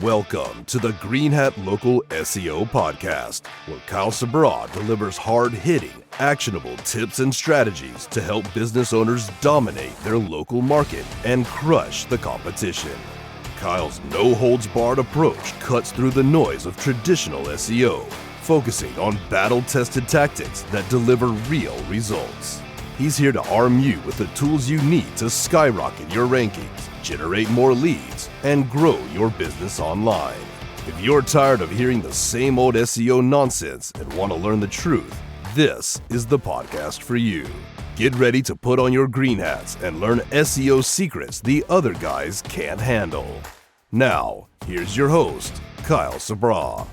Welcome to the Green Hat Local SEO Podcast, where Kyle Sabra delivers hard-hitting, actionable tips and strategies to help business owners dominate their local market and crush the competition. Kyle's no-holds-barred approach cuts through the noise of traditional SEO, focusing on battle-tested tactics that deliver real results. He's here to arm you with the tools you need to skyrocket your rankings, generate more leads, and grow your business online. If you're tired of hearing the same old SEO nonsense and want to learn the truth, this is the podcast for you. Get ready to put on your green hats and learn SEO secrets the other guys can't handle. Now, here's your host, Kyle Sabra.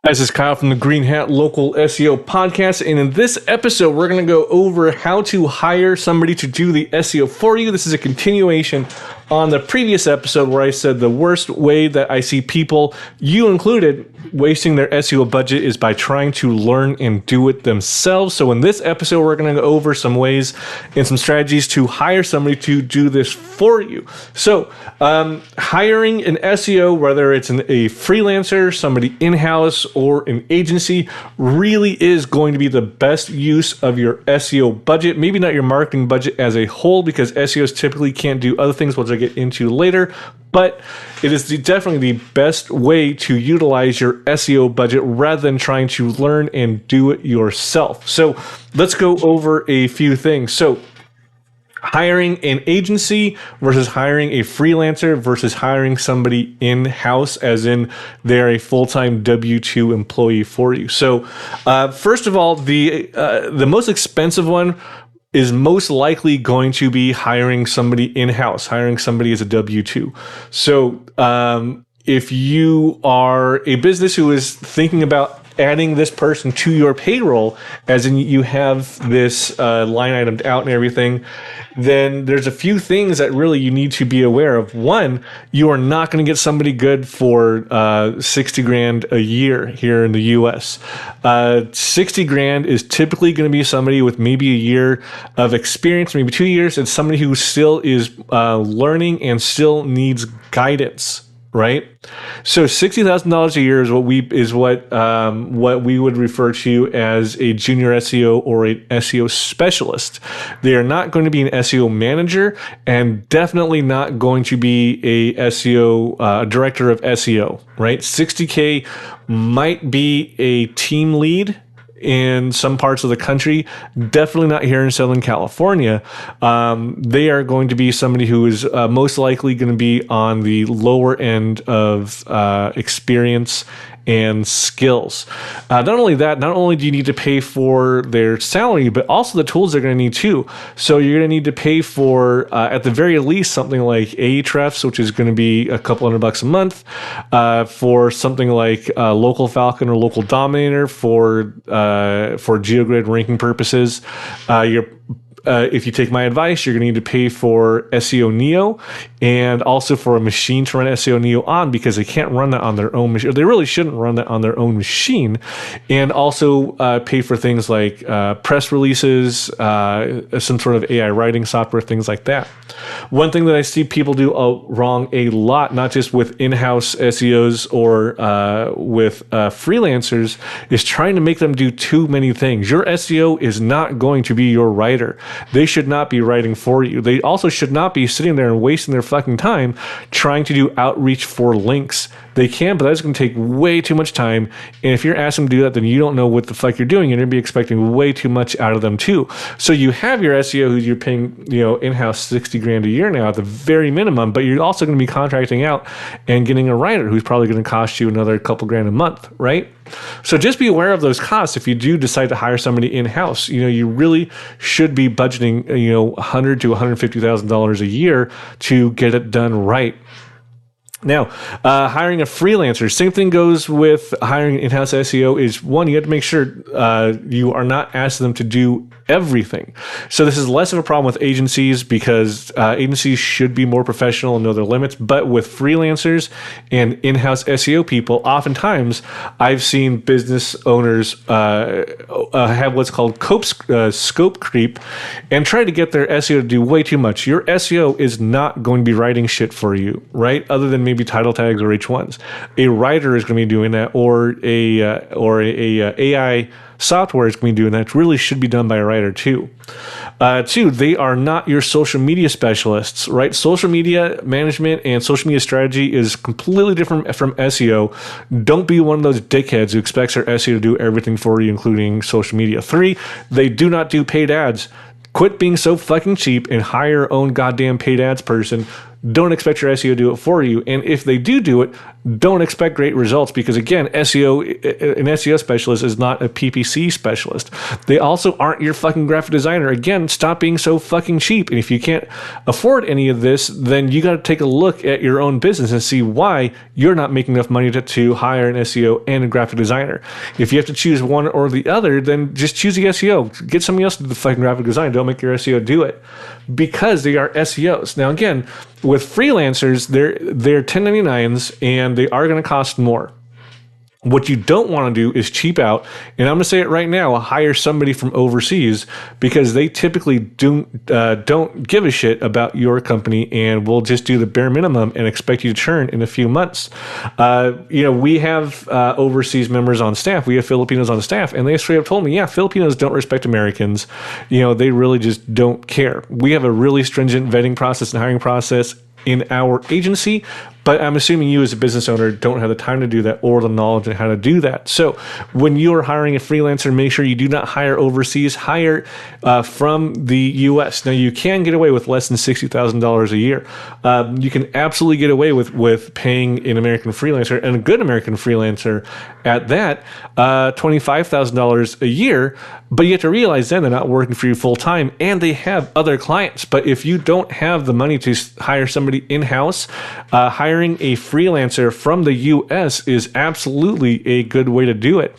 This is Kyle from the Green Hat Local SEO Podcast, and in this episode, we're going to go over how to hire somebody to do the SEO for you. This is a continuation on the previous episode where I said the worst way that I see people, you included, wasting their SEO budget is by trying to learn and do it themselves. So in this episode, we're going to go over some ways and some strategies to hire somebody to do this for you. So hiring an SEO, whether it's a freelancer, somebody in-house, or an agency, really is going to be the best use of your SEO budget. Maybe not your marketing budget as a whole, because SEOs typically can't do other things, which I'll get into later, but it is definitely the best way to utilize your SEO budget rather than trying to learn and do it yourself. So let's go over a few things. So hiring an agency versus hiring a freelancer versus hiring somebody in-house, as in they're a full-time W-2 employee for you. So first of all, the most expensive one is most likely going to be hiring somebody in-house, hiring somebody as a W-2. So if you are a business who is thinking about adding this person to your payroll, as in you have this line itemed out and everything, then there's a few things that really you need to be aware of. One, you are not going to get somebody good for $60,000 a year here in the US. $60,000 is typically going to be somebody with maybe a year of experience, maybe 2 years, and somebody who still is learning and still needs guidance. Right, so $60,000 a year is what we would refer to as a junior SEO or an SEO specialist. They are not going to be an SEO manager, and definitely not going to be a SEO director of SEO. Right, $60K might be a team lead in some parts of the country, definitely not here in Southern California. They are going to be somebody who is most likely going to be on the lower end of experience and skills. Not only do you need to pay for their salary, but also the tools they're going to need too. So you're going to need to pay for, at the very least, something like Ahrefs, which is going to be a couple $100 a month, for something like Local Falcon or Local Dominator for GeoGrid ranking purposes. If you take my advice, you're going to need to pay for SEO Neo and also for a machine to run SEO Neo on, because they can't run that on their own machine. Or they really shouldn't run that on their own machine. And also pay for things like press releases, some sort of AI writing software, things like that. One thing that I see people do wrong a lot, not just with in-house SEOs or with freelancers, is trying to make them do too many things. Your SEO is not going to be your writer. They should not be writing for you. They also should not be sitting there and wasting their fucking time trying to do outreach for links. They can, but that's going to take way too much time. And if you're asking them to do that, then you don't know what the fuck you're doing. You're going to be expecting way too much out of them too. So you have your SEO who you're paying, in-house $60,000 a year now at the very minimum, but you're also going to be contracting out and getting a writer who's probably going to cost you another couple grand a month, right? So just be aware of those costs if you do decide to hire somebody in-house. You really should be budgeting, $100,000 to $150,000 a year to get it done right. Now, hiring a freelancer, same thing goes with hiring an in-house SEO. Is one, you have to make sure you are not asking them to do everything. So this is less of a problem with agencies because agencies should be more professional and know their limits. But with freelancers and in-house SEO people, oftentimes I've seen business owners have what's called scope creep and try to get their SEO to do way too much. Your SEO is not going to be writing shit for you, right? Other than maybe title tags or H1s. A writer is going to be doing that, or a AI software is going to be doing that. It really should be done by a writer too. Two, they are not your social media specialists, right? Social media management and social media strategy is completely different from SEO. Don't be one of those dickheads who expects their SEO to do everything for you, including social media. Three, they do not do paid ads. Quit being so fucking cheap and hire your own goddamn paid ads person. Don't expect your SEO to do it for you. And if they do it, don't expect great results because, again, an SEO specialist is not a PPC specialist. They also aren't your fucking graphic designer. Again, stop being so fucking cheap. And if you can't afford any of this, then you got to take a look at your own business and see why you're not making enough money to hire an SEO and a graphic designer. If you have to choose one or the other, then just choose the SEO. Get somebody else to do the fucking graphic design. Don't make your SEO do it because they are SEOs. Now, again, with freelancers, they're 1099s and they are going to cost more. What you don't want to do is cheap out, and I'm going to say it right now, hire somebody from overseas because they typically don't give a shit about your company and will just do the bare minimum and expect you to churn in a few months. We have overseas members on staff. We have Filipinos on staff, and they straight up told me, yeah, Filipinos don't respect Americans. They really just don't care. We have a really stringent vetting process and hiring process in our agency, but I'm assuming you as a business owner don't have the time to do that or the knowledge on how to do that. So when you're hiring a freelancer, make sure you do not hire overseas, hire from the US. Now you can get away with less than $60,000 a year. You can absolutely get away with paying an American freelancer, and a good American freelancer at that, $25,000 a year, but you have to realize then they're not working for you full time and they have other clients. But if you don't have the money to hire somebody in-house, hiring a freelancer from the US is absolutely a good way to do it.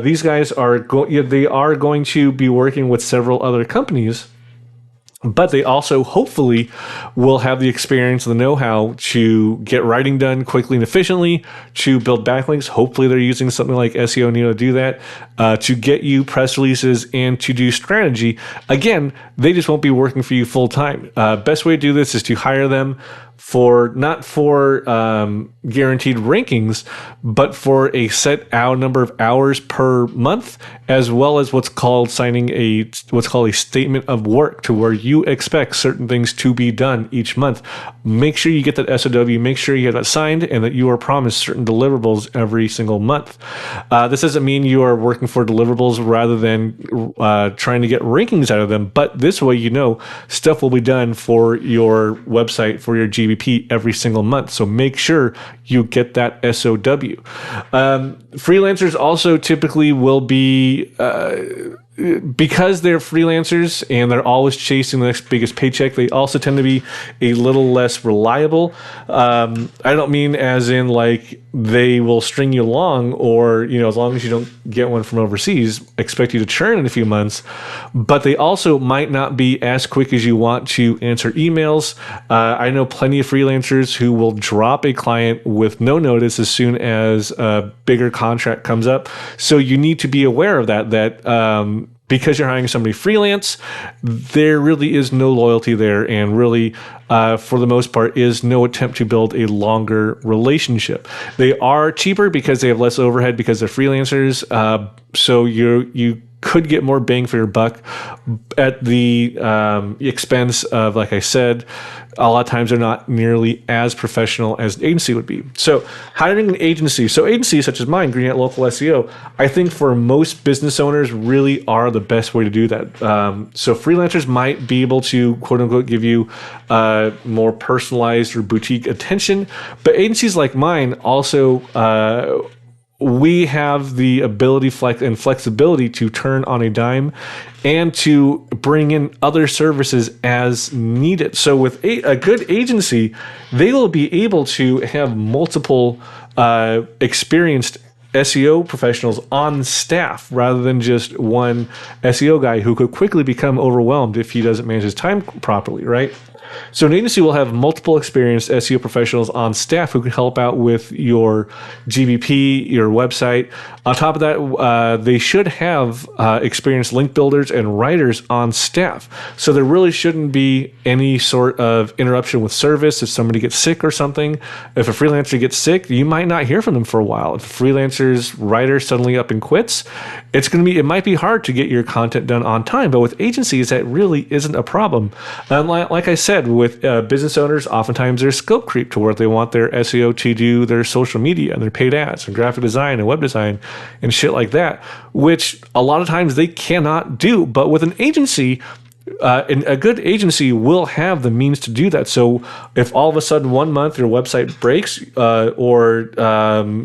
These guys are going to be working with several other companies, but they also hopefully will have the experience and the know-how to get writing done quickly and efficiently, to build backlinks. Hopefully they're using something like SEO Neo to do that, to get you press releases and to do strategy. Again, they just won't be working for you full time. Best way to do this is to hire them not for guaranteed rankings, but for a set number of hours per month, as well as what's called a statement of work, to where you expect certain things to be done each month. Make sure you get that SOW, make sure you get that signed, and that you are promised certain deliverables every single month. This doesn't mean you are working for deliverables rather than trying to get rankings out of them, but this way stuff will be done for your website, for your GBP every single month. So make sure you get that SOW. Freelancers also typically will be, because they're freelancers and they're always chasing the next biggest paycheck, they also tend to be a little less reliable. I don't mean as in like they will string you along, or as long as you don't get one from overseas, expect you to churn in a few months, but they also might not be as quick as you want to answer emails. I know plenty of freelancers who will drop a client with no notice as soon as a bigger contract comes up. So you need to be aware of that because you're hiring somebody freelance, there really is no loyalty there, and really, for the most part, is no attempt to build a longer relationship. They are cheaper because they have less overhead because they're freelancers, so you could get more bang for your buck at the expense of, like I said, a lot of times they're not nearly as professional as an agency would be. So hiring an agency. So agencies such as mine, Green Hat Local SEO, I think for most business owners really are the best way to do that. So freelancers might be able to, quote unquote, give you more personalized or boutique attention. But agencies like mine also, we have the ability and flexibility to turn on a dime and to bring in other services as needed. So with a good agency, they will be able to have multiple experienced SEO professionals on staff rather than just one SEO guy who could quickly become overwhelmed if he doesn't manage his time properly, right? So an agency will have multiple experienced SEO professionals on staff who can help out with your GBP, your website. On top of that, they should have experienced link builders and writers on staff. So there really shouldn't be any sort of interruption with service if somebody gets sick or something. If a freelancer gets sick, you might not hear from them for a while. If a freelancer's writer suddenly up and quits, it might be hard to get your content done on time. But with agencies, that really isn't a problem. And like I said, with business owners, oftentimes there's scope creep to where they want their SEO to do their social media and their paid ads and graphic design and web design and shit like that, which a lot of times they cannot do. But with an agency, a good agency will have the means to do that. So if all of a sudden 1 month your website breaks, or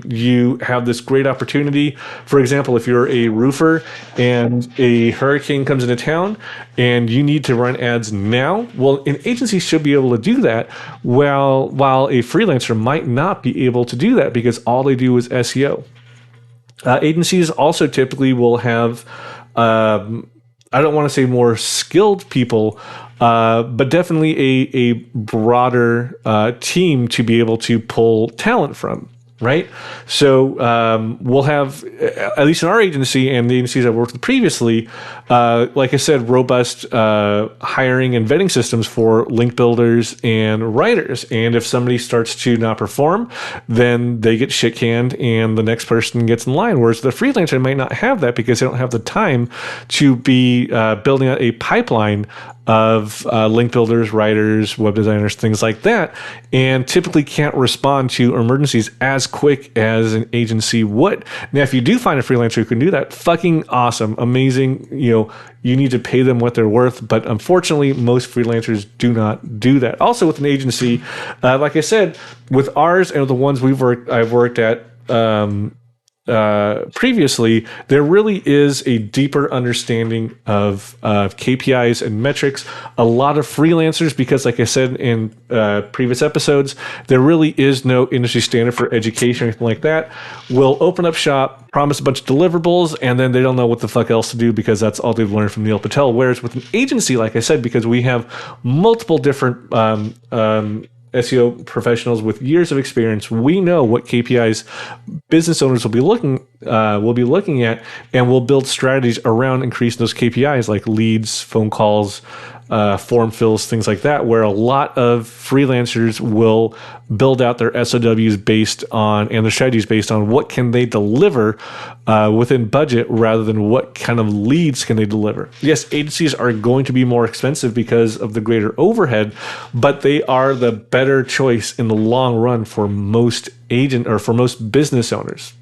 you have this great opportunity, for example, if you're a roofer and a hurricane comes into town and you need to run ads now, well, an agency should be able to do that, while a freelancer might not be able to do that because all they do is SEO. Agencies also typically will have I don't want to say more skilled people, but definitely a broader team to be able to pull talent from, right? So we'll have, at least in our agency and the agencies I've worked with previously, like I said, robust hiring and vetting systems for link builders and writers. And if somebody starts to not perform, then they get shit canned and the next person gets in line. Whereas the freelancer might not have that because they don't have the time to be building out a pipeline of link builders, writers, web designers, things like that, and typically can't respond to emergencies as quick as an agency would. Now, if you do find a freelancer who can do that, fucking awesome, amazing. You need to pay them what they're worth, but unfortunately, most freelancers do not do that. Also, with an agency, like I said, with ours and the ones I've worked at previously, there really is a deeper understanding of KPIs and metrics. A lot of freelancers, because like I said in previous episodes, there really is no industry standard for education or anything like that, will open up shop, promise a bunch of deliverables, and then they don't know what the fuck else to do because that's all they've learned from Neil Patel. Whereas with an agency, like I said, because we have multiple different SEO professionals with years of experience, we know what KPIs business owners will be looking at, and we'll build strategies around increasing those KPIs like leads, phone calls, form fills, things like that, where a lot of freelancers will build out their SOWs and their strategies based on what can they deliver within budget rather than what kind of leads can they deliver. Yes, agencies are going to be more expensive because of the greater overhead, but they are the better choice in the long run for most business owners.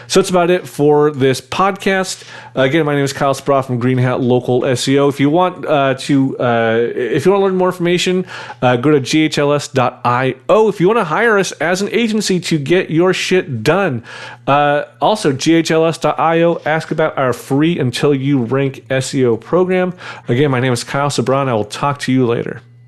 So that's about it for this podcast. Again, my name is Kyle Sprout from Green Hat Local SEO. If you want to learn more information, go to ghls.io. If you want to hire us as an agency to get your shit done, also ghls.io. Ask about our free Until You Rank SEO program. Again, my name is Kyle Sprout. I will talk to you later.